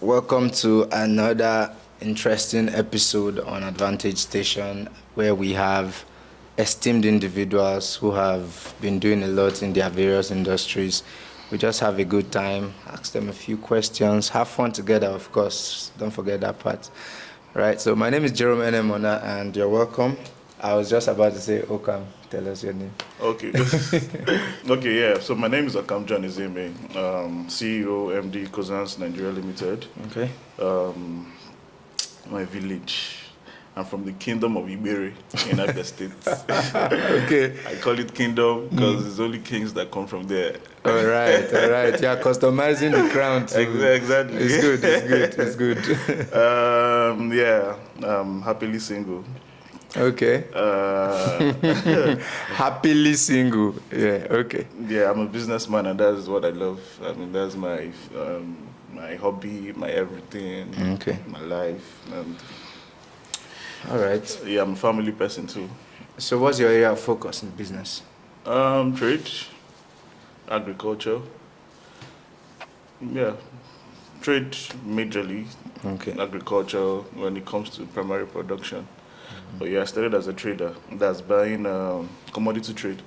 Welcome to another interesting episode on Advantage Station, where we have esteemed individuals who have been doing a lot in their various industries. We just have a good time, ask them a few questions, have fun together, of course. Don't forget that part. Right, so my name is Jerome Enemona, and you're welcome. I was just about to say, Okam, tell us your name. Okay. Okay, yeah. So my name is Okam John Izeme, CEO, MD, Cousins Nigeria Limited. Okay. My village. I'm from the kingdom of Ibere in Abia State. Okay. I call it kingdom because it's only kings that come from there. All right. Yeah, customizing the crown too. Exactly. It's good. Yeah, I'm happily single. Okay. Happily single. Yeah, okay. Yeah, I'm a businessman and that's what I love. I mean, that's my hobby, my everything, Okay. my life. And All right. yeah, I'm a family person too. So what's your area of focus in business? Trade, agriculture. Yeah, trade majorly, Okay. agriculture when it comes to primary production. But yeah, I started as a trader. That's buying commodity trade,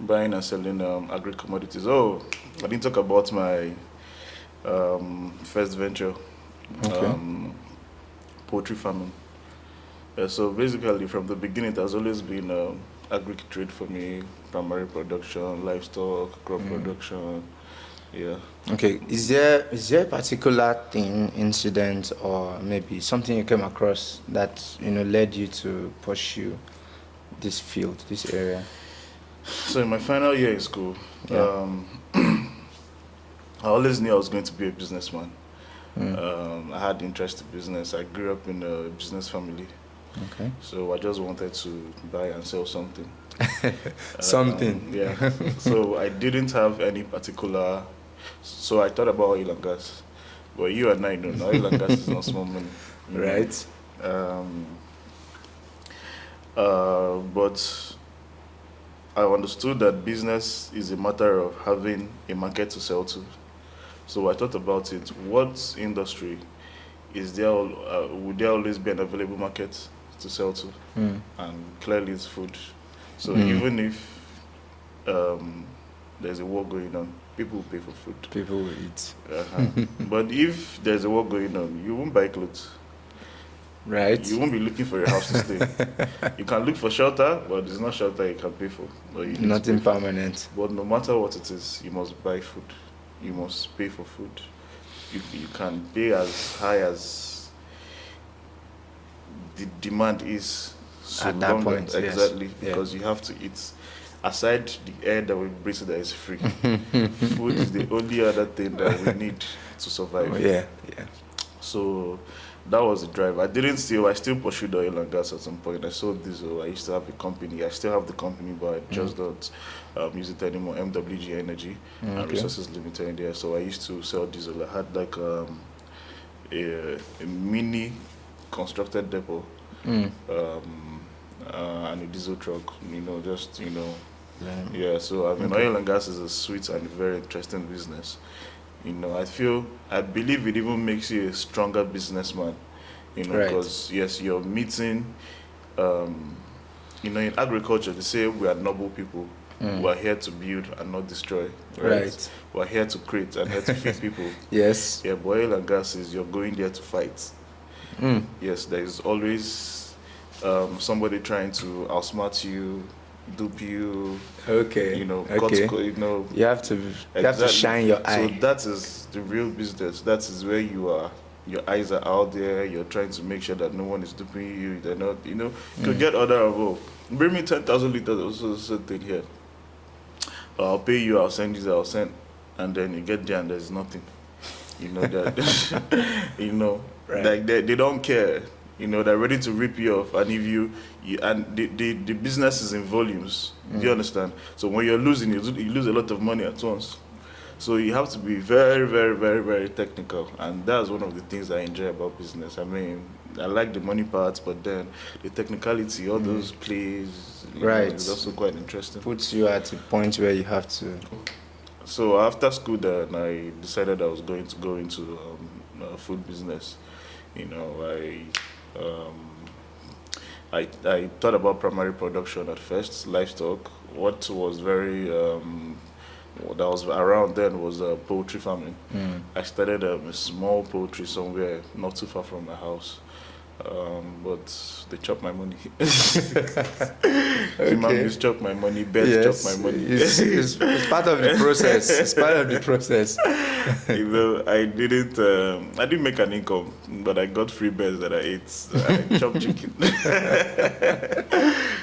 buying and selling agri commodities. Oh, I didn't talk about my first venture, Okay. poultry farming. Yeah, so basically, from the beginning, it has always been agri trade for me, primary production, livestock, crop production. Yeah. Okay. Is there a particular thing, incident, or maybe something you came across that led you to pursue this field, this area? So in my final year in school, Yeah. I always knew I was going to be a businessman. I had interest in business. I grew up in a business family, Okay. so I just wanted to buy and sell something. Something. Yeah. So I didn't have any particular. So I thought about oil and gas, but you and I know oil and gas is not small money, you know. Right. But I understood that business is a matter of having a market to sell to. So I thought about it. What industry is there? Would there always be an available market to sell to? And clearly, it's food. So even if there's a war going on, people will pay for food. People will eat. But if there's a war going on, you won't buy clothes. Right. You won't be looking for a house to stay. You can look for shelter, but it's not shelter you can pay for. But you need to Nothing pay for. permanent. But no matter what it is, you must buy food. You must pay for food. You can pay as high as the demand is. So At that long point, yes. exactly, Yeah. because you have to eat. Aside the air that we breathe that is free, food is the only other thing that we need to survive. Oh, yeah. So that was the drive. I still pursued oil and gas at some point. I sold diesel. I used to have a company. I still have the company, but I just don't use it anymore. MWG Energy and Okay. Resources Limited in there. So I used to sell diesel. I had like a mini constructed depot and a diesel truck. Yeah. So I mean, oil and gas is a sweet and very interesting business. I believe it even makes you a stronger businessman, Right. because yes, you're meeting, in agriculture, they say we are noble people. We are here to build and not destroy, Right. We are here to create and here to feed people. Yes. Yeah, but oil and gas is you're going there to fight. Yes, there is always somebody trying to outsmart you, dupe you, Okay. Okay. You have to Exactly. shine your So eye. that is the real business. That is where you are. Your eyes are out there. You're trying to make sure that no one is duping you. They're not. You could get order of, oh, bring me 10,000 liters. Also thing here. I'll pay you. I'll send you. I'll send, and then you get there and there's nothing. That. Right. Like they don't care. They're ready to rip you off, and if you and the business is in volumes. Do you understand? So when you're losing, you lose a lot of money at once. So you have to be very, very, very, very technical, and that's one of the things I enjoy about business. I mean, I like the money part, but then the technicality, all those plays, Right. is also quite interesting. Puts you at a point where you have to. So after school, then I decided I was going to go into food business. You know, I thought about primary production at first, livestock. What was very what that was around then was poultry farming. I started a small poultry somewhere not too far from my house. But they chop my money. Human beings chop my money, birds chop my money. It's part of the process. It's part of the process. You know, I didn't make an income, but I got free birds that I ate. I chopped chicken.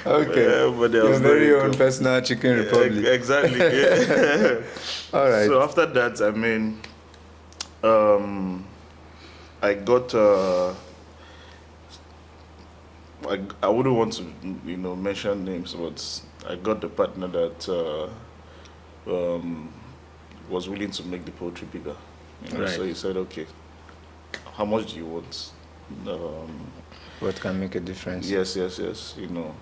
Okay. But there Your was no very own income. personal chicken republic. Exactly. Yeah. All right. So after that, I mean, I got. I wouldn't want to, you know, mention names, but I got the partner that was willing to make the poultry bigger. You know, Right. so he said, okay, how much do you want? Um, What can make a difference? yes. You know,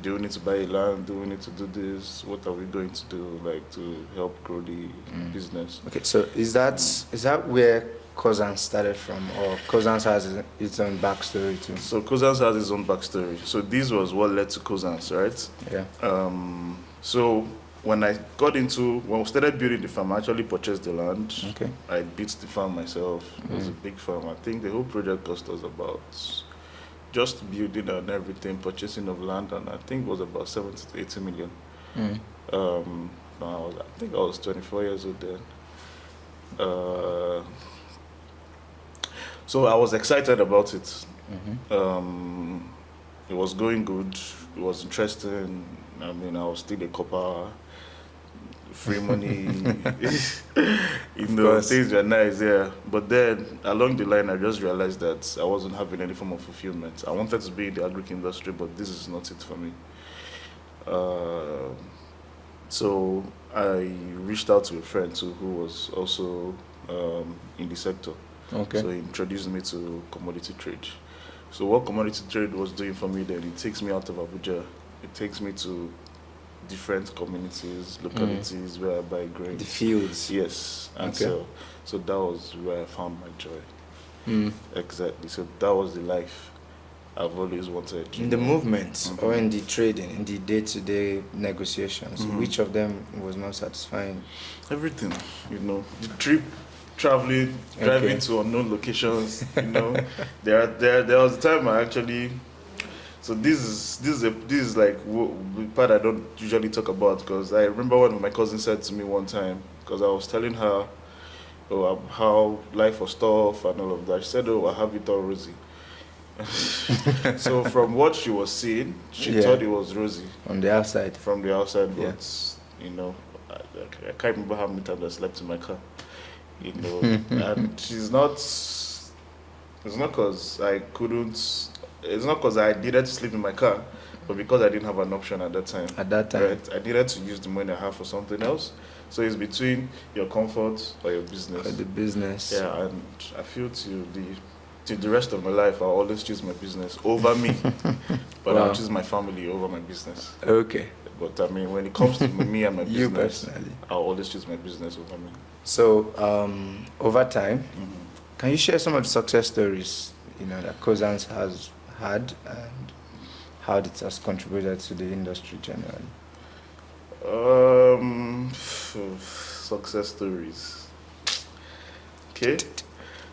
do we need to buy a land? Do we need to do this? What are we going to do, like, to help grow the business? Okay, so is that where Kozan started from, or Kozan has its own backstory too? So Kozans has his own backstory. So this was what led to Kozans, right? Yeah. So when we started building the farm, I actually purchased the land. Okay. I built the farm myself. It was a big farm. I think the whole project cost us about, just building and everything, purchasing of land, and I think it was about 70 to 80 million. I think I was 24 years old then. So I was excited about it. It was going good. It was interesting. I mean, I was still a copper, free money. You know, course. things were nice, yeah. But then along the line, I just realized that I wasn't having any form of fulfillment. I wanted to be in the agric industry, but this is not it for me. So I reached out to a friend too, who was also in the sector. Okay. So he introduced me to commodity trade. So what commodity trade was doing for me then, it takes me out of Abuja. It takes me to different communities, localities where I buy grains. The fields. Yes, and Okay. so that was where I found my joy. Exactly. So that was the life I've always wanted. In the movement or in the trading, in the day-to-day negotiations, which of them was more satisfying? Everything, you know, the trip, traveling, driving to unknown locations. You know, there was a time I actually. So this is like the part I don't usually talk about, because I remember one of my cousins said to me one time, because I was telling her how life was tough and all of that. She said, "Oh, I have it all rosy." So from what she was seeing, she thought it was rosy On the outside. from the outside, but you know, I can't remember how many times I slept in my car. You know, and it's not because I couldn't. It's not because I needed to sleep in my car, but because I didn't have an option at that time. At that time. Right? I needed to use the money I have for something else. So it's between your comfort or your business. For the business. Yeah, and I feel till the rest of my life, I'll always choose my business over me. But Wow. I'll choose my family over my business. Okay. But I mean, when it comes to me and my business, You personally. I'll always choose my business over me. So, over time, can you share some of the success stories, you know, that Kozans has had and how it has contributed to the industry generally? Success stories. Okay,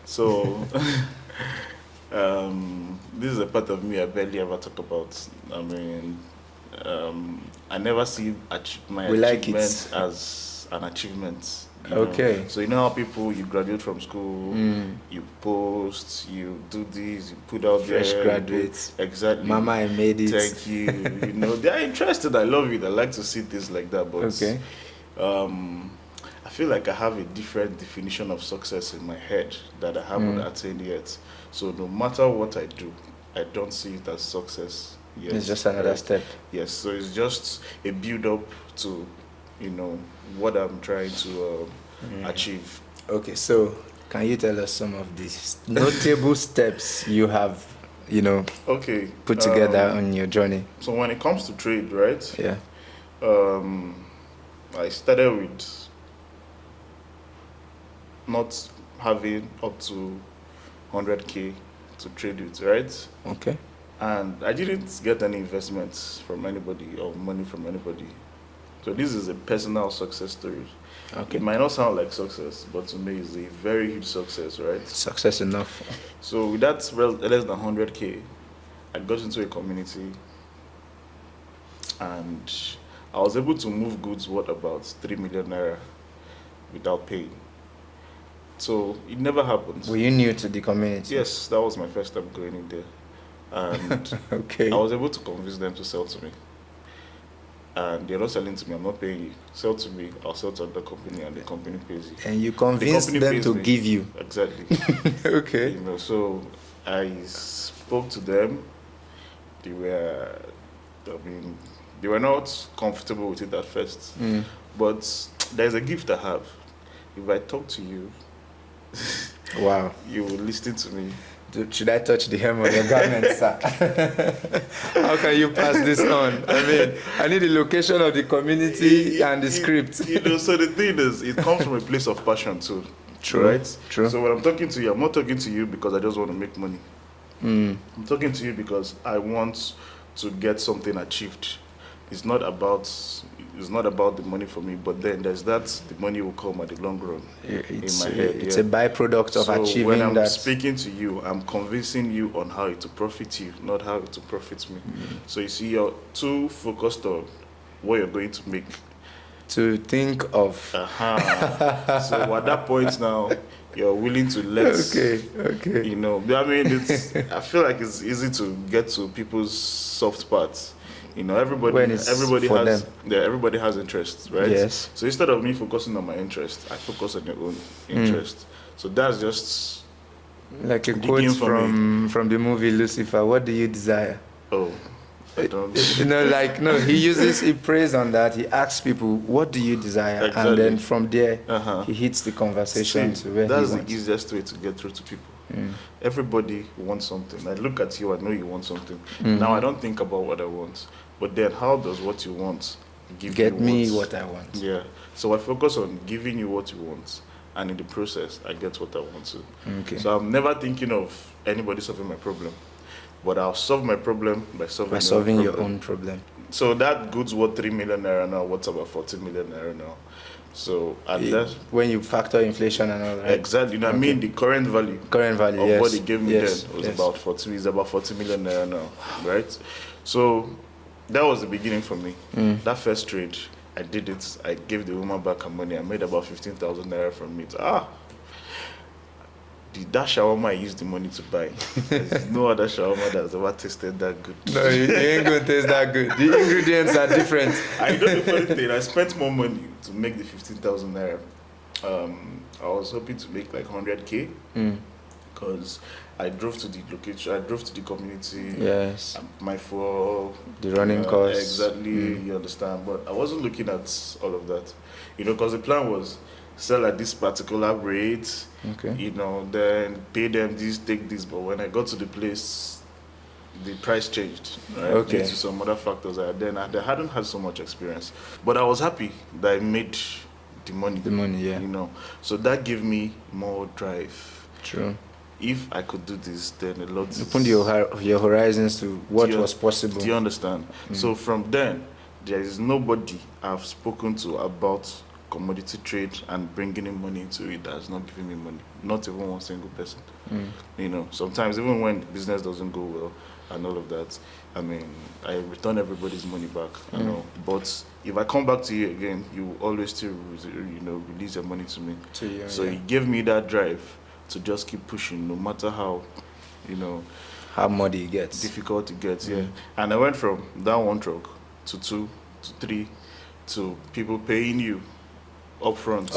so this is a part of me I barely ever talk about. I mean, I never see my We like achievement it. as an achievement. You know? Okay. So you know how people, you graduate from school, you post, you do this, you put out Fresh there. graduates. Exactly. Mama, I made it. Thank you. You know, they're interested. I love it. I like to see things like that. But Okay. I feel like I have a different definition of success in my head that I haven't attained yet. So no matter what I do, I don't see it as success yet. It's just another step. Yes. So it's just a build up to, you know, what I'm trying to achieve. Okay, so can you tell us some of these notable steps you have, you know, Okay. put together on your journey? So when it comes to trade, right? Yeah. I started with not having up to 100K to trade with, right? Okay. And I didn't get any investments from anybody or money from anybody. So this is a personal success story. Okay. It might not sound like success, but to me it's a very huge success, right? Success enough. So with that less than 100K, I got into a community and I was able to move goods worth about 3 million naira without paying. So it never happened. Were you new to the community? Yes, that was my first time going in there. And Okay. I was able to convince them to sell to me. And they're not selling to me, I'm not paying you. Sell to me, I'll sell to the company and the company pays you. And you convinced company them pays to me. give you. Exactly. Okay. You know, so I spoke to them. They were, they were not comfortable with it at first. Mm. But there's a gift I have. If I talk to you, Wow. you will listen to me. Should I touch the hem of your garment, sir? How can you pass this on? I mean, I need the location of the community and the script. You know, so the thing is, it comes from a place of passion too. True. Right? True. So when I'm talking to you, I'm not talking to you because I just want to make money. Mm. I'm talking to you because I want to get something achieved. It's not about the money for me, but then there's that the money will come at the long run. It's, in my head. it's a byproduct of So achieving when I'm that. speaking to you, I'm convincing you on how it to profit you, not how it to profit me. So you see, you're too focused on what you're going to make. To think of. Uh-huh. So at that point now, you're willing to let. Okay. You know, I mean, I feel like it's easy to get to people's soft parts. You know, everybody has interests, right? Yes. So instead of me focusing on my interest, I focus on your own interest. So that's just Like a the quote game for me. from the movie Lucifer. What do you desire? Oh, I don't. He uses, he prays on that. He asks people, what do you desire? Exactly. And then from there, Uh-huh. he hits the conversation See, to where that's he the wants. easiest way to get through to people. Mm. Everybody wants something. I look at you, I know you want something. Mm. Now I don't think about what I want, but then how does what you want give Get you me what I want. Yeah. So I focus on giving you what you want, and in the process, I get what I want to. Okay. So I'm never thinking of anybody solving my problem, but I'll solve my problem by solving your own problem. So that goods worth 3 million naira now. What's about 40 million naira now? So at that, When you factor inflation and all that. exactly. You know, I mean the current value Of what they gave me yes. then was about 40. Is about 40 million naira now, right? So that was the beginning for me. That first trade, I did it. I gave the woman back her money. I made about 15,000 naira from it. That shawarma I used the money to buy. There's no other shawarma that's ever tasted that good. No, you ain't gonna taste that good. The ingredients are different. I know the funny thing. I spent more money to make the 15,000 naira. I was hoping to make like 100K because I drove to the location. I drove to the community. Yes. My for The running costs. Exactly. You understand. But I wasn't looking at all of that. You know, because the plan was sell at this particular rate. Okay. You know, then pay them this, take this. But when I got to the place, the price changed, right? Okay. Due to some other factors. I hadn't had so much experience, but I was happy that I made the money. The money, yeah. You know, so that gave me more drive. True. If I could do this, then a lot. Opened your horizons to what was possible. Do you understand? So from then, there is nobody I've spoken to about commodity trade and bringing in money into it that's not giving me money. Not even one single person. You know, sometimes even when business doesn't go well and all of that, I mean, I return everybody's money back. You know, but if I come back to you again, you always still, release your money to me. To you, so yeah. it gave me that drive to just keep pushing, no matter how, how muddy it gets. difficult it gets. Yeah, and I went from that one truck to 2 to 3 to people paying you upfront.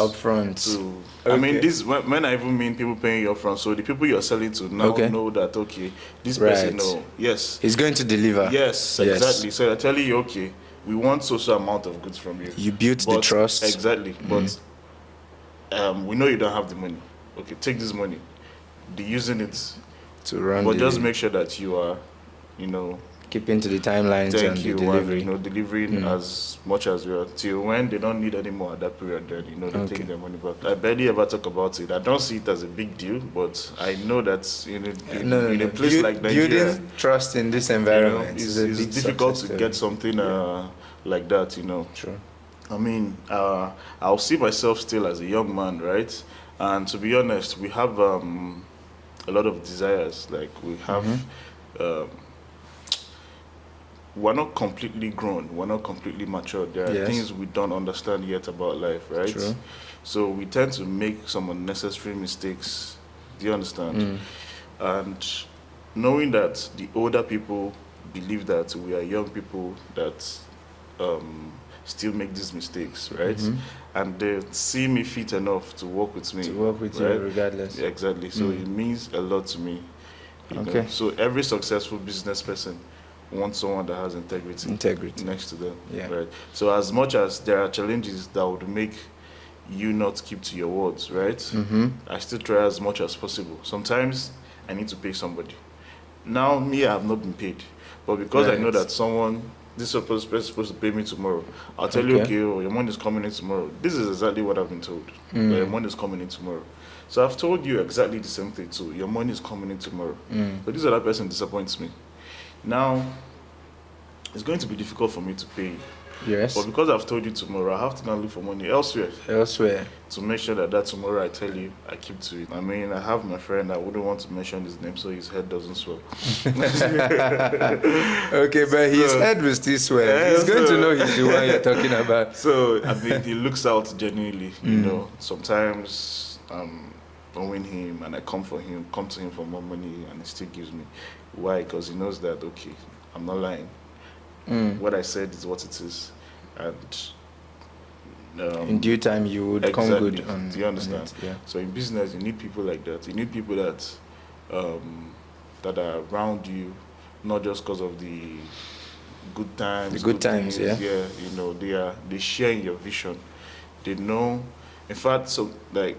To I mean, this when I even mean people paying you upfront. So the people you're selling to now know that this person yes, he's going to deliver. Yes, exactly. So they're telling you, okay, we want so amount of goods from you. You built the trust. Exactly, but we know you don't have the money. Okay, take this money. They're using it to run. But just make sure that you are, Keeping to the timelines and Thank the you, delivery. and delivering as much as we are till when they don't need any more at that period. Then they Okay. take their money back. I barely ever talk about it. I don't see it as a big deal, but I know that in a place like Nigeria, building trust in this environment it's is a big difficult to success get story. something like that. True. I mean, I'll see myself still as a young man, right? And to be honest, we have a lot of desires. Like we have, um, we're not completely grown. We're not completely matured. There are Yes. things we don't understand yet about life, right? True. So we tend to make some unnecessary mistakes. Do you understand? And knowing that the older people believe that we are young people that still make these mistakes, right? And they see me fit enough to work with me. To work with you right? regardless. Yeah, exactly. So it means a lot to me. you know. Okay. So every successful business person wants someone that has Integrity. next to them. Yeah. Right. So as much as there are challenges that would make you not keep to your words, right? Mm-hmm. I still try as much as possible. Sometimes I need to pay somebody. Now me, I have not been paid, but because I know Right. that this person is supposed to pay me tomorrow, I'll tell you, okay, oh, your money is coming in tomorrow. This is exactly what I've been told. That your money is coming in tomorrow. So I've told you exactly the same thing too. Your money is coming in tomorrow. But this other person disappoints me. Now, it's going to be difficult for me to pay you. Yes. But because I've told you tomorrow, I have to go and look for money elsewhere Elsewhere. to make sure that tomorrow I tell you, I keep to it. I mean, I have my friend, I wouldn't want to mention his name so his head doesn't swell. Okay, but his So- head will still swell. Yeah, He's going to so- know he's the one you're talking about. So, I mean, he looks out genuinely, you know. Sometimes I'm owing him and I come to him for more money and he still gives me. Why? Because he knows that, okay, I'm not lying. What I said is what it is. And In due time, you would come exactly. good on. Do you understand? on it, yeah. So in business, you need people like that. You need people that that are around you, not just because of the good times. The good times, things. yeah. Yeah, you know, they share in your vision. They know. In fact, so like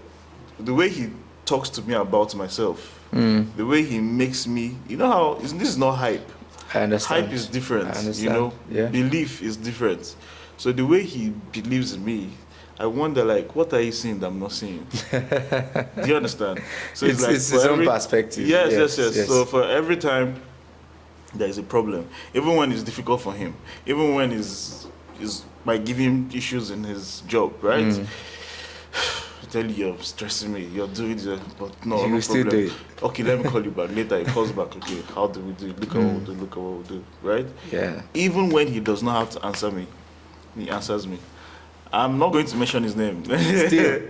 the way he talks to me about myself, the way he makes me, you know how this is not hype. I understand. Hype is different, I understand. you know. Yeah. Belief is different. So the way he believes in me, I wonder, like, what are you seeing that I'm not seeing? Do you understand? So It's like his for own perspective. Yes, Yes, yes, yes, yes. So for every time there is a problem, even when it's difficult for him, even when is might give him issues in his job, right? I tell you, you're stressing me. You're doing it, but no, You no will still problem. do it. Okay, let me call you back later. He calls back. Okay, how do we do it? Look at what we do. Look at what we do. Right? Yeah. Even when he does not have to answer me, he answers me. I'm not going to mention his name. Still.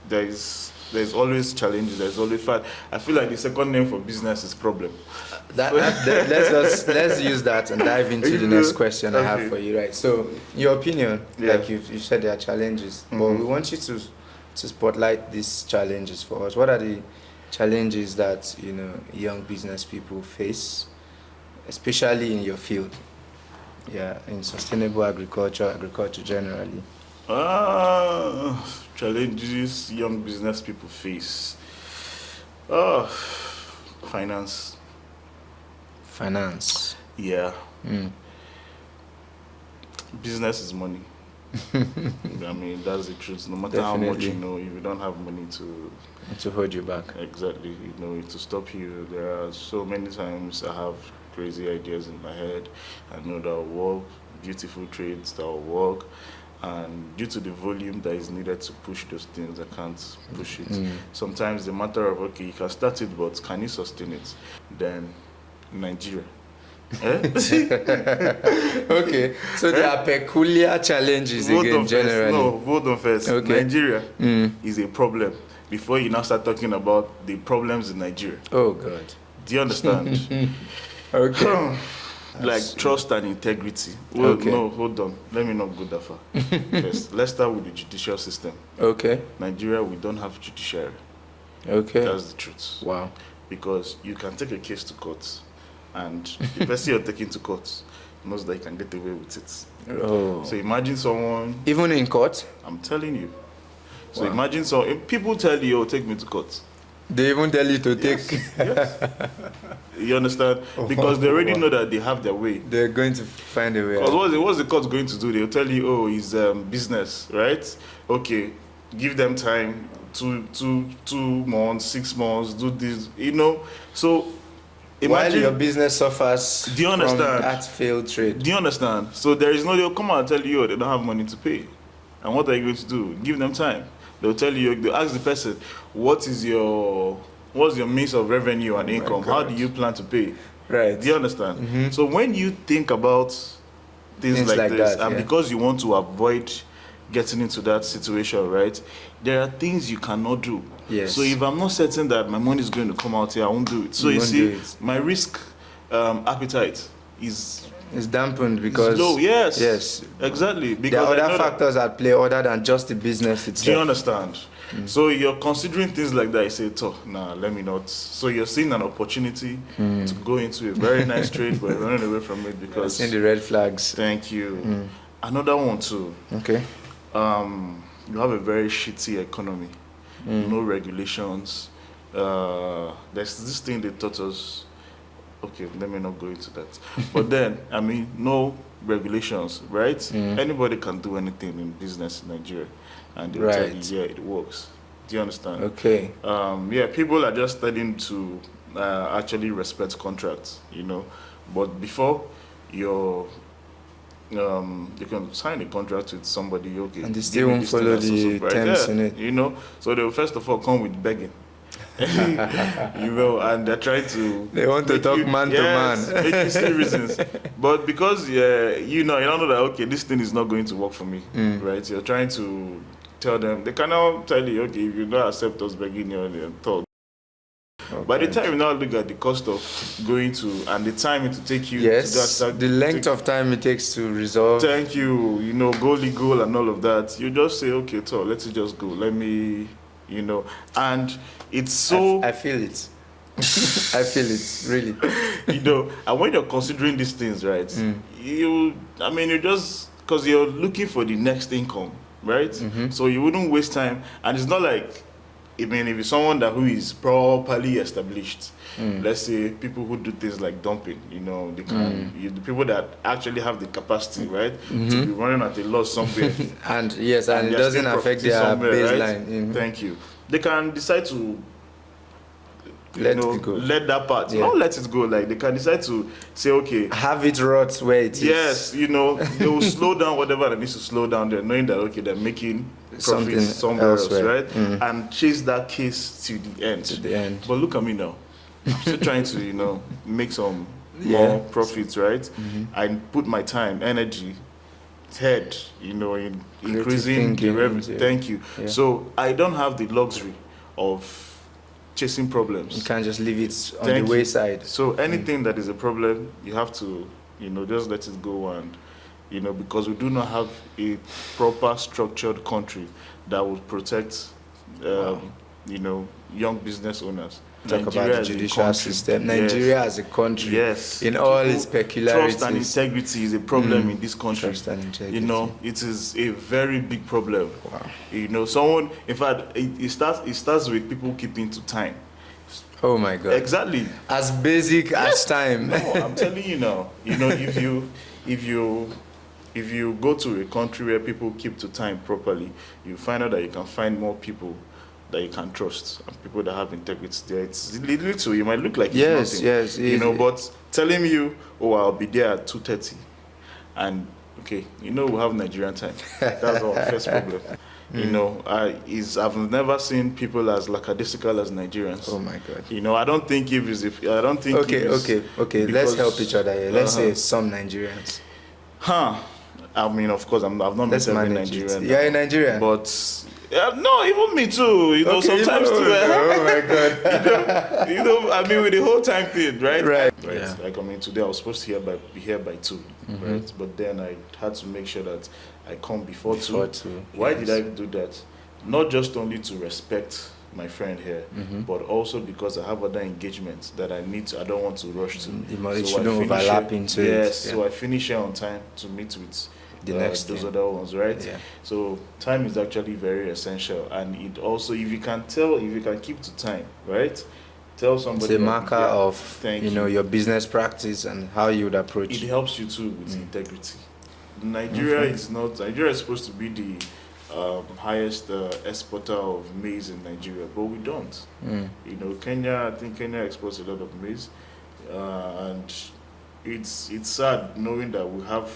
Yes, there's always challenges. There's always fight. I feel like the second name for business is problem. Let's use that and dive into the next question I have Okay. for you. Right. So, in your opinion, Yeah. like you said, there are challenges, but we want you to spotlight these challenges for us. What are the challenges that young business people face, especially in your field? Yeah, in sustainable agriculture generally. Challenges young business people face. Finance. Finance. Yeah. Business is money. I mean, that's the truth. No matter how much you Definitely. know, if you don't have money To hold you back. exactly, to stop you, there are so many times I have crazy ideas in my head. I know that will work, beautiful trades that will work, and due to the volume that is needed to push those things, I can't push it. Sometimes the matter of, okay, you can start it, but can you sustain it? Then Nigeria. Okay, so there are peculiar challenges again generally. Hold on first. Okay. Nigeria is a problem before you now start talking about the problems in Nigeria. Oh God. Do you understand? Okay. Like trust and integrity. Well, Okay. no, hold on. Let me not go that far. First, let's start with the judicial system. Okay. Nigeria, we don't have judiciary. Okay. That's the truth. Wow. Because you can take a case to court, and the person you're taking to court knows that you can get away with it. Oh. So imagine someone. Even in court? I'm telling you. So Wow. imagine if people tell you, oh, take me to court. They even tell you to take. Yes. You understand? Because they already know that they have their way. They're going to find a way. Because what's the court going to do? They'll tell you, oh, it's business, right? Okay, give them time, two months, 6 months, do this, So While imagine your business suffers Do you understand? from that failed trade. Do you understand? So there is no, they'll come out and tell you, oh, they don't have money to pay. And what are you going to do? Give them time. They'll tell you, they'll ask the person, what's your means of revenue and income? How do you plan to pay? Right. Do you understand? So when you think about things like this, that, and because you want to avoid getting into that situation, right, there are things you cannot do. Yes. So if I'm not certain that my money is going to come out here, I won't do it. So you see, my risk appetite is It's dampened because low. Yes. Yes. Exactly. There Because are I other know factors at play other than just the business itself. do you understand? So you're considering things like that. You say, "Oh, nah, let me not." So you're seeing an opportunity to go into a very nice trade, but you're running away from it because. Seeing the red flags. Thank you. Another one too. Okay. You have a very shitty economy. No regulations. There's this thing they taught us. Okay, let me not go into that. But then, I mean, no regulations, right? Anybody can do anything in business in Nigeria, and they'll tell you, yeah, it works. Do you understand? Okay. Yeah, people are just starting to actually respect contracts, But before, you can sign a contract with somebody, okay, And they still won't follow the terms in it. So they will first of all come with begging. And they're trying to. They want to talk man to man. Make you see reasons. But because you don't know that okay, this thing is not going to work for me, right? You're trying to tell them. They can now tell you, okay, if you don't accept us begging, you're told. Okay. By the time you now look at the cost of going to and the time it will take you to the length of time it takes to resolve. Thank you, go legal and all of that. You just say, okay, so let's just go. Let me, and it's so. I feel it. I feel it, really. And when you're considering these things, right, you just, because you're looking for the next income, right? So you wouldn't waste time. And it's not like, if it's someone who is properly established, let's say people who do things like dumping, they can, the people that actually have the capacity, right, to be running at a loss somewhere. and it doesn't affect their baseline. Right? Thank you. They can decide to let it go. Let that part. Not let it go. Like they can decide to say, okay, have it rot where it is. Yes, they will slow down whatever that needs to slow down there, knowing that okay, they're making profits somewhere else, right? And chase that case to the end. But look at me now. I'm still trying to, make some more profits, right? I put my time, energy, head, in increasing the revenue. Thank you. Yeah. So I don't have the luxury of chasing problems. You can't just leave it on the wayside. So anything that is a problem, you have to, just let it go and, because we do not have a proper structured country that will protect, young business owners. Talk about the judicial system. Nigeria as a country, in all its peculiarities. Trust and integrity is a problem in this country. Trust and integrity. It is a very big problem. Wow. Someone, in fact, it starts with people keeping to time. Oh my God. Exactly. As basic as time. No, I'm telling you now. If you go to a country where people keep to time properly, you find out that you can find more people that you can trust and people that have integrity there. It's little, you might look like it's nothing. But telling you, oh, I'll be there at 2:30, and okay, we have Nigerian time. That's our first problem. I've never seen people as lackadaisical as Nigerians. Oh my God. I don't think Okay. Let's help each other here. Let's say some Nigerians. Of course, I've not met every Nigerian. You're in Nigeria, but. No, even me too. Sometimes too. Oh my God. With the whole time thing, right? Right. Yeah. Like today I was supposed to be here by 2, right? But then I had to make sure that I come before 2. Why did I do that? Not just only to respect my friend here, but also because I have other engagements that I don't want to rush to. You shouldn't overlap into it. Yes. So I finish here on time to meet with The next those thing. other ones, right? Yeah. So time is actually very essential, and it also, if you can keep to time, right? Tell somebody It's a that, marker yeah, of thank you know you. your business practice and how you would approach. It helps you too with integrity. Nigeria Okay. is not. Nigeria is supposed to be the highest exporter of maize in Nigeria, but we don't. Mm. You know, Kenya. I think Kenya exports a lot of maize, and it's sad knowing that we have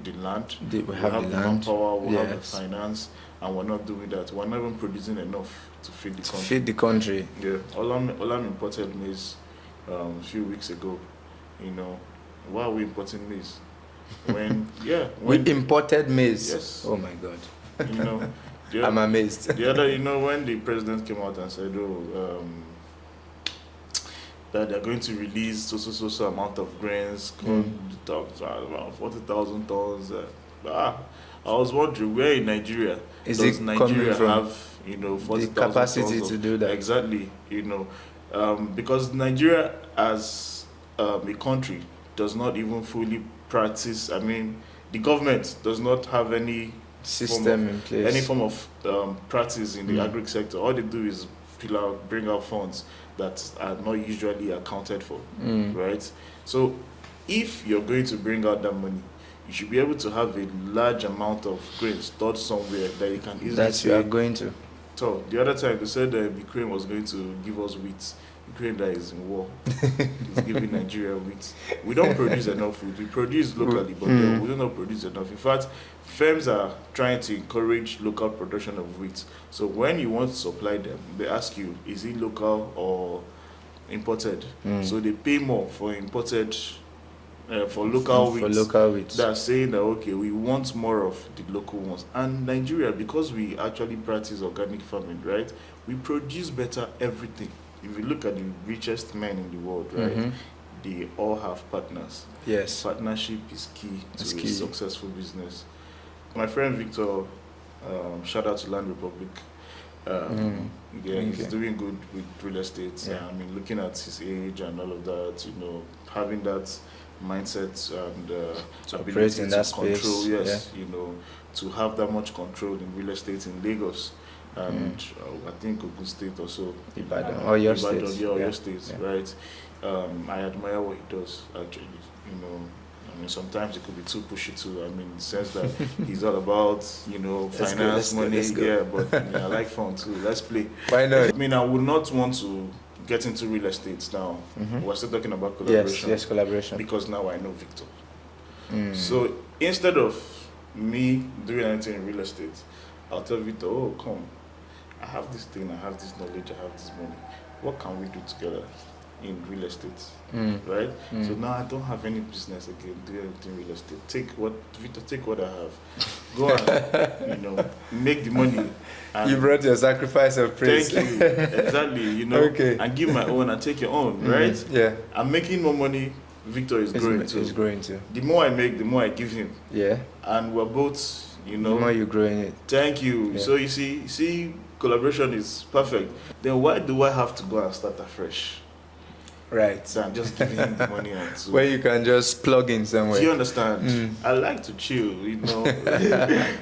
the land, We have the the land. manpower, we have the Yes. finance, and we're not doing that. We're not even producing enough to feed the To country. feed the country. Yeah, Olam imported maize a few weeks ago. You know, why are we importing maize? When We imported maize. Yes. Oh my God. you know, I'm amazed. the other, when the president came out and said, "Oh, that they're going to release so amount of grains, around 40,000 tons." I was wondering, where in Nigeria Is does it Nigeria coming from have 40,000 the capacity tons to of, do that? exactly, because Nigeria as a country does not even fully practice. I mean, the government does not have any System in place. any form of practice in the agri sector. All they do is bring out funds that are not usually accounted for, right? So if you're going to bring out that money, you should be able to have a large amount of grain stored somewhere that you can easily That you are going to. So the other time they said Ukraine was going to give us wheat. Ukraine that is in war is giving Nigeria wheat. We don't produce enough food. We produce locally, but we do not produce enough. In fact, firms are trying to encourage local production of wheat. So when you want to supply them, they ask you, is it local or imported? So they pay more for imported, for local wheat. For local wheat. They're saying that, okay, we want more of the local ones. And Nigeria, because we actually practice organic farming, right, we produce better everything. If you look at the richest men in the world, right, they all have partners. Yes. Partnership is key to It's a key. successful business. My friend Victor, shout out to Land Republic. Yeah, he's doing good with real estate. Yeah. I mean, looking at his age and all of that, having that mindset and To operate ability in to that control, space, yes, to have that much control in real estate in Lagos. And I think Ogun State also. Ibadan, or your state. Yeah, or your state, right? I admire what he does, actually. I mean, sometimes it could be too pushy too. I mean, in the sense that he's all about, finance, money. let's go. Yeah, but I like fun too. Let's play. Why not? I mean, I would not want to get into real estate now. We're still talking about collaboration. Yes, collaboration. Because now I know Victor. So instead of me doing anything in real estate, I'll tell Victor, oh, come. I have this thing, I have this knowledge, I have this money. What can we do together in real estate? Right? So now I don't have any business again, do anything in real estate. Victor, take what I have. Go and, make the money. And You brought your sacrifice of praise. thank you. Exactly, Okay. and give my own and take your own, right? Yeah. I'm making more money, Victor is growing too. It's growing too. The more I make, the more I give him. Yeah. And we're both, The more you're growing it. Thank you. Yeah. So you see, collaboration is perfect. Then why do I have to go and start afresh? Right. So I'm just giving him the money and so. Where you can just plug in somewhere. Do you understand? I like to chill, It's Okay,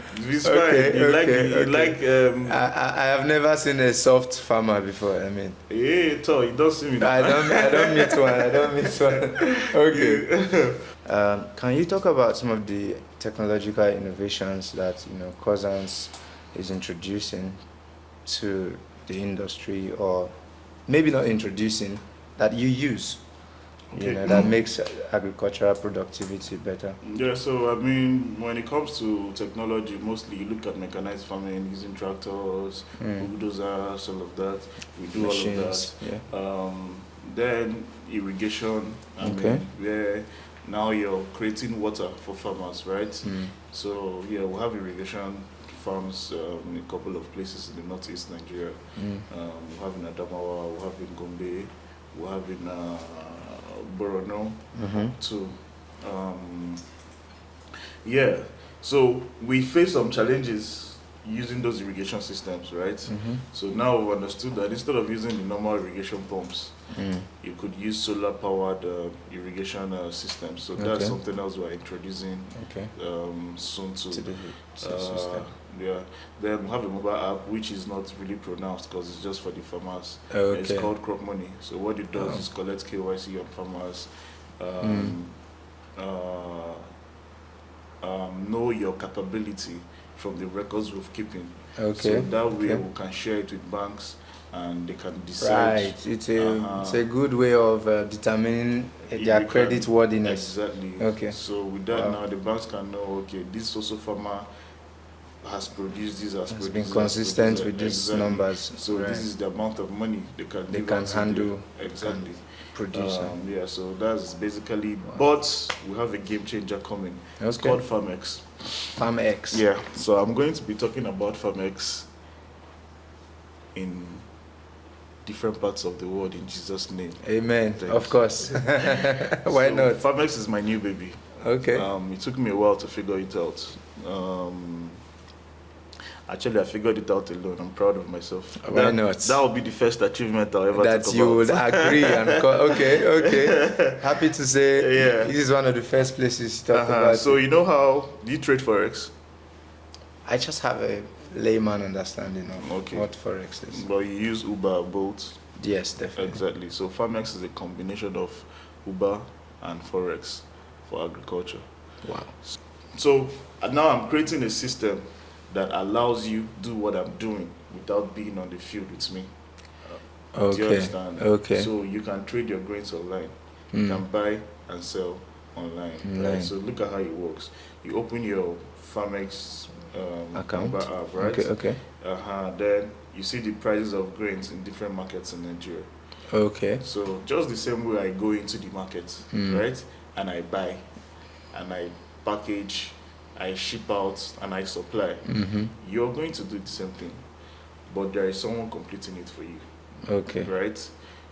fine. You okay. I have never seen a soft farmer before. I mean, Hey, Tor, you don't see me now. I don't meet one. Okay. Can you talk about some of the technological innovations that Cousins is introducing to the industry, or maybe not introducing, that you use, Okay. that makes agricultural productivity better? Yeah, so I mean, when it comes to technology, mostly you look at mechanized farming using tractors, bulldozers, all of that. We do Machines, all of that. Then irrigation, Okay. where now you're creating water for farmers, right? So yeah, we have irrigation farms in a couple of places in the northeast Nigeria. We have in Adamawa, we have in Gombe, we have in Borono too. Yeah, so we face some challenges using those irrigation systems, right? Mm-hmm. So now we've understood that instead of using the normal irrigation pumps, you could use solar-powered irrigation systems. So that's Okay. something else we're introducing Okay. soon To to. the Uh, system. yeah. Then we have a mobile app which is not really pronounced because it's just for the farmers. It's Okay. called Crop Money. So what it does Oh. is collect KYC on farmers, know your capability from the records we've keeping. Okay. So that way Okay. we can share it with banks and they can decide. Right. It's a Uh-huh. it's a good way of determining If their they credit can- worthiness. Exactly. Okay. So with that Wow. now the banks can know, okay, this also farmer has produced this, has It's produced been this, consistent has with produced these that. Exactly. numbers. So right. this is the amount of money they can They give can out to handle, the, exactly. producer. Yeah, so that's basically. But we have a game changer coming. It's Okay. called FarmX. Farm X. Yeah. So I'm going to be talking about FarmX in different parts of the world in Jesus' name. Amen. Thanks. Of course. Why So not? FarmX is my new baby. Okay. It took me a while to figure it out. Actually, I figured it out alone. I'm proud of myself. Why not? That will be the first achievement I'll ever That talk you about. would agree and okay. Happy to say Yeah. this is one of the first places to talk Uh-huh. about. So it. you know how do you trade forex? I just have a layman understanding of Okay. what forex is. But you use Uber, Bolt. Yes, definitely. Exactly. So FarmX is a combination of Uber and forex for agriculture. Wow. So now I'm creating a system that allows you do what I'm doing without being on the field with me. Do you Okay. understand? Okay. So you can trade your grains online. You can buy and sell online. Online. Right? So look at how it works. You open your FarmX Account. mobile app, right? Okay. Then you see the prices of grains in different markets in Nigeria. Okay. So just the same way I go into the market, right? And I buy, and I package, I ship out, and I supply. You're going to do the same thing, but there is someone completing it for you, Okay. right?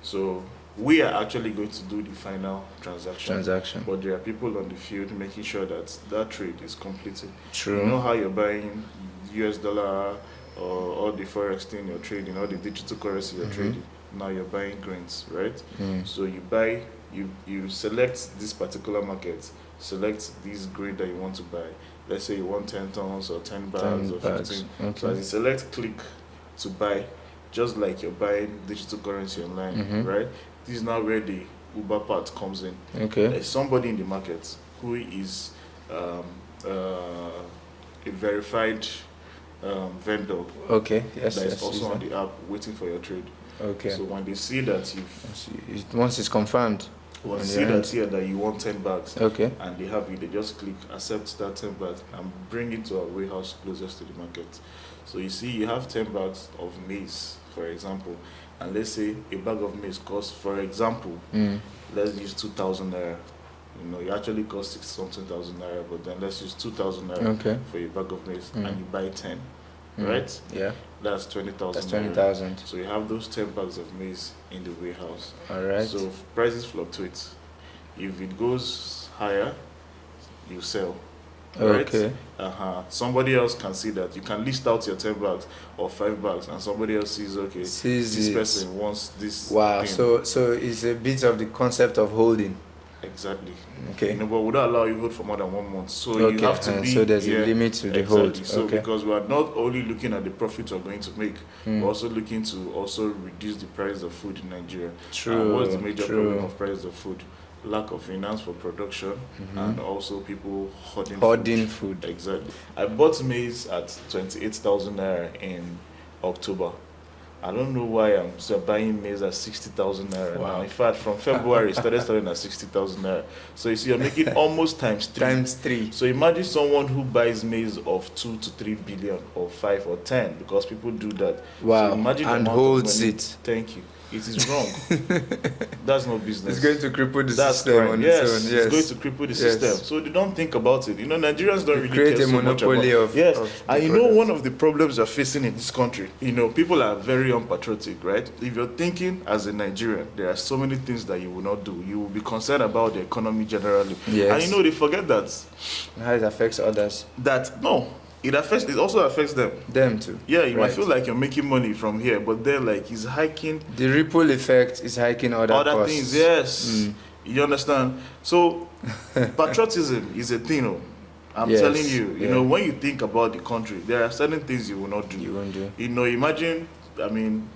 So we are actually going to do the final Transaction. but there are people on the field making sure that that trade is completed. True. You know how you're buying US dollar or all the forex thing you're trading, all the digital currency you're trading. Now you're buying grains, right? So you buy, you select this particular market, select this grain that you want to buy. Let's say you want 10 tons or 10 bags or 15. Okay. So as you select click to buy, just like you're buying digital currency online, right? This is now where the Uber part comes in. Okay. There's somebody in the market who is a verified vendor Okay. Yes. that is Yes. also on the app waiting for your trade. Okay. So when they see that you've Once it's confirmed. when on see your that end. here that you want 10 bags Okay. and they have it, they just click accept that 10 bags and bring it to our warehouse closest to the market. So you see you have 10 bags of maize, for example, and let's say a bag of maize costs, for example, let's use 2,000 naira. You know, it actually costs 60-something thousand naira, but then let's use 2,000 naira Okay. for a bag of maize, and you buy 10, right? Yeah. That's 20,000. That's naira. 20,000. So you have those 10 bags of maize in the warehouse. All right. So prices fluctuate. If it goes higher, you sell. Right? Okay. Somebody else can see that. You can list out your 10 bags or 5 bags, and somebody else sees, okay, Sees this it. person wants this. Wow. thing. So it's a bit of the concept of holding. Exactly. Okay. You know, but we don't allow you hold for more than 1 month. So Okay. you have to be. So there's a limit to the hold. Exactly. So Okay. because we are not only looking at the profit we're going to make, we're also looking to also reduce the price of food in Nigeria. True. And what's the major True. problem of price of food? Lack of finance for production and also people hoarding Hoarding food. Exactly. I bought maize at 28,000 naira in October. I don't know why I'm still buying maize at 60,000 naira Wow. now. In fact, from February, it started selling at 60,000 naira. So you see, you're making almost times 3. Times 3. So imagine someone who buys maize of 2 to 3 billion or 5 or 10, because people do that. Wow. So imagine the And amount of holds money. it. Thank you. It is wrong. That's not business. It's going to cripple the That's system crime. on Yes, its own. Yes. it's going to cripple the Yes. system. So they don't think about it. You know, Nigerians don't You really create care a so much monopoly about. of- Yes, of the and you know product. one of the problems you're facing in this country. You know, people are very unpatriotic, right? If you're thinking as a Nigerian, there are so many things that you will not do. You will be concerned about the economy generally. Yes. And you know, they forget that How it affects others. that no, It also affects them. Them too. Yeah, you might Right. feel like you're making money from here, but then like he's hiking The ripple effect is hiking other other costs. things. Yes, Mm. you understand. So patriotism is a thing. Oh. I'm Yes, telling you. You yeah. know, when you think about the country, there are certain things you will not do. You won't do. You know, imagine. I mean,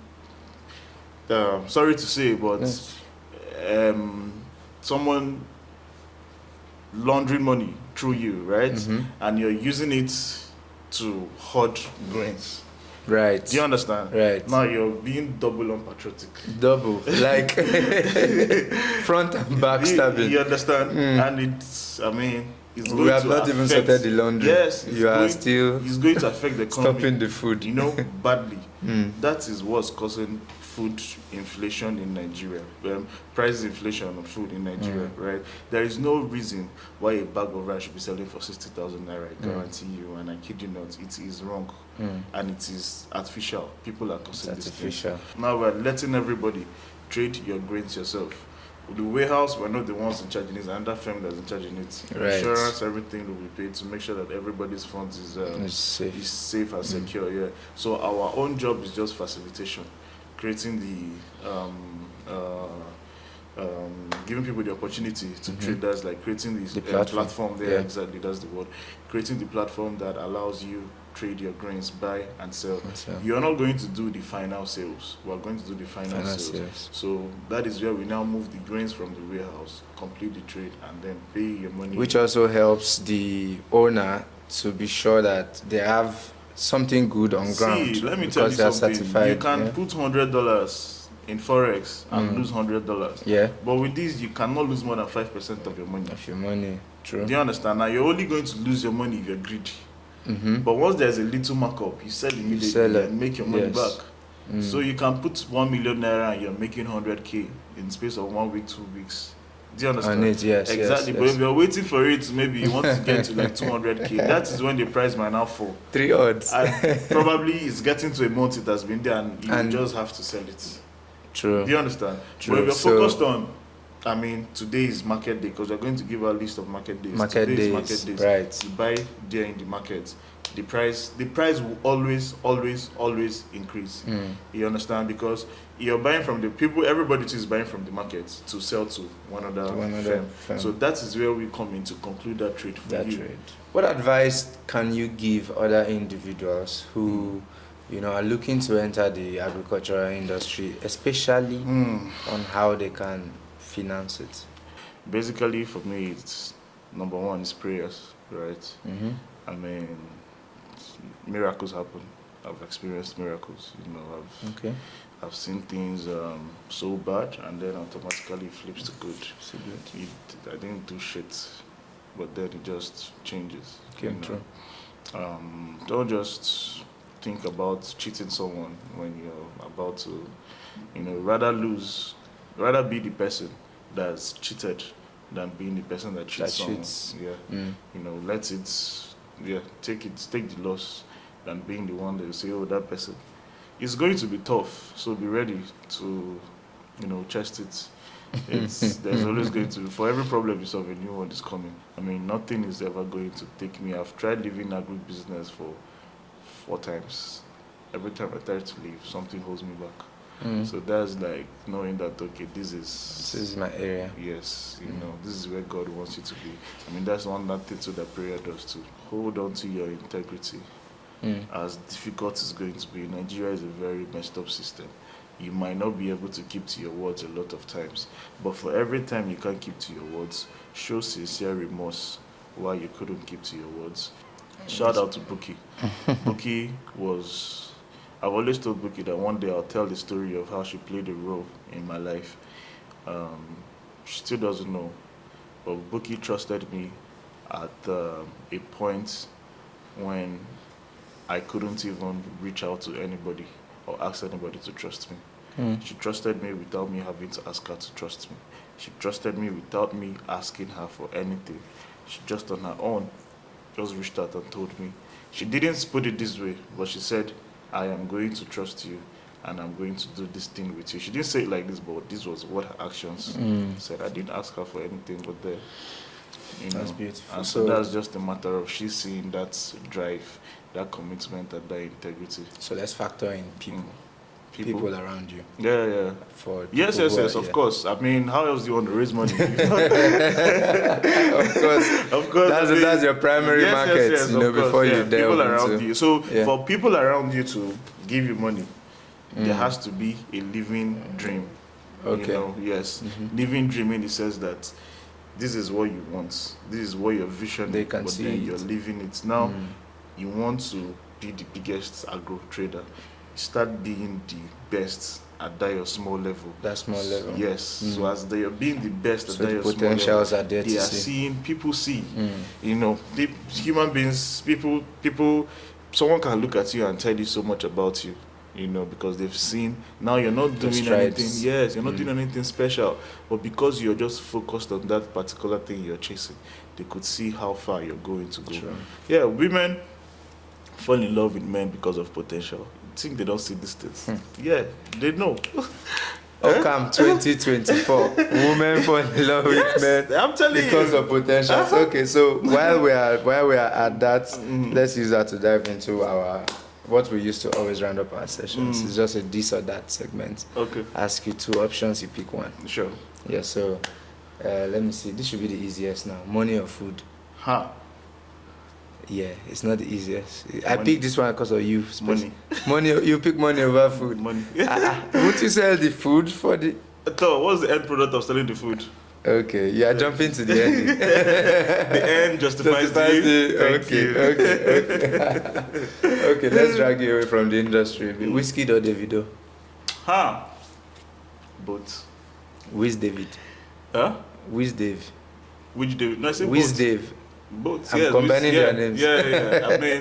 sorry to say, but Yes. someone laundering money through you, right? Mhm. And you're using it to hoard grains. Right. Do you understand? Right. Now you're being double unpatriotic. Double, like front and back stabbing. You understand? Mm. And it's, I mean, it's going We have to not even affect- started the laundry. Yes, You are still it's going to affect the economy. stopping the food. You know, badly. Mm. That is what's causing food inflation in Nigeria. Price inflation on food in Nigeria, right? There is no reason why a bag of rice should be selling for 60,000 naira. I guarantee you, and I kid you not, it is wrong, and it is artificial. People are causing It's this thing. artificial. Now we're letting everybody trade your grains yourself. The warehouse, we're not the ones in charge in it, it's another firm that's in charge in it. Right. Insurance, everything will be paid to make sure that everybody's funds is It's safe. is safe and secure. Yeah. So our own job is just facilitation, creating giving people the opportunity to trade. That's like creating this The platform. platform there. Yeah. Exactly, that's the word. Creating the platform that allows you trade your grains, buy and sell. And sell. You are not going to do the final sales. We are going to do the final Final sales. sales. So that is where we now move the grains from the warehouse, complete the trade, and then pay your money. Which also helps the owner to be sure that they have something good on ground. See, let me tell you because they are something. certified. You can yeah? put $100 in forex and lose $100. Yeah, But with this, you cannot lose more than 5% of your money. of your money. True. Do you understand? Now you're only going to lose your money if you're greedy. Mm-hmm. But once there's a little markup, you sell immediately sell it. and make your money Yes. back. So you can put 1 million naira and you're making 100k in space of 1 week, 2 weeks. Do you understand? On it, yes, Exactly. yes, But yes. if you're waiting for it, maybe you want to get to like 200k. That is when the price might now fall. 3 odds. And probably it's getting to a month it has been there, and you And- just have to sell it. True. Do you understand? True. But if you're So- focused on, I mean, today is market day because we're going to give a list of market days. Market Today days, is market days. right. You buy there in the market. The price will always increase. You understand? Because you're buying from the people, everybody is buying from the market to sell to one other firm. So that is where we come in to conclude that trade for that you. trade. What advice can you give other individuals who, are looking to enter the agricultural industry, especially on how they can finance it? Basically, for me, it's number one is prayers, right? Mm-hmm. I mean, miracles happen. I've experienced miracles. Okay. I've seen things so bad, and then automatically it flips to good. So good. I didn't do shit, but then it just changes. Came true. Don't just think about cheating someone when you're about to, rather be the person that's cheated than being the person that cheats someone. Yeah. Take the loss than being the one that you say, oh, that person. It's going to be tough, so be ready to, chest it. There's always going to, for every problem you solve, a new one is coming. I mean, nothing is ever going to take me. I've tried leaving agribusiness for 4 times. Every time I try to leave, something holds me back. So that's like knowing that, okay, this is my area. Yes, this is where God wants you to be. I mean, that's one thing too that prayer does too. Hold on to your integrity. As difficult as it's going to be, Nigeria is a very messed up system. You might not be able to keep to your words a lot of times, but for every time you can't keep to your words, show sincere remorse why you couldn't keep to your words. Shout out to Buki. Buki was... I've always told Buki that one day I'll tell the story of how she played a role in my life. She still doesn't know, but Buki trusted me at a point when I couldn't even reach out to anybody or ask anybody to trust me. She trusted me without me having to ask her to trust me. She trusted me without me asking her for anything. She just on her own just reached out and told me. She didn't put it this way, but she said, I am going to trust you and I'm going to do this thing with you. She didn't say it like this, but this was what her actions said. I didn't ask her for anything, but You That's know? beautiful. And so that's just a matter of she seeing that drive, that commitment, and that integrity. So let's factor in people. People around you. Yeah, yeah. For Yes, of course. I mean, how else do you want to raise money? Of course. Of course. That's your primary market, you know, before you delve people into around you. So for people around you to give you money, there has to be a living dream. Okay. You know, yes. Living dream in the sense that this is what you want. This is what your vision They is, can but see then it. you're living it. Now you want to be the biggest agro trader. Start being the best at that your small level. That small level. Yes. So as they are being the best at So that the your small potentials level, are there they to are see. seeing, people see. You know, human beings, people, someone can look at you and tell you so much about you. You know, because they've seen, now you're not doing strides. anything. Yes, you're not doing anything special. But because you're just focused on that particular thing you're chasing, they could see how far you're going to go. Sure. Yeah, women fall in love with men because of potential. I think they don't see these things. Yeah, they know. Okam 2024. Women fall in love with men I'm telling because you. of potential. Okay, so while we are at that, let's use that to dive into our what we used to always round up our sessions. It's just a this or that segment. Okay. Ask you two options, you pick one. Sure. Yeah, so let me see. This should be the easiest now. Money or food? Huh. Yeah, it's not the easiest. I Money. picked this one because of you. Money. Money. You pick money over food. Money. Would you sell the food for the? So, what's the end product of selling the food? Okay, you are jumping to the end. The end justifies the Thank you. Okay. Okay, let's drag you away from the industry. Whiskey or Davido? Huh. Both. Wiz David. Huh? Wiz Dave. Which David? No, I said Wiz both. Dave. Both. I'm yes, combining their names. Yeah. I mean,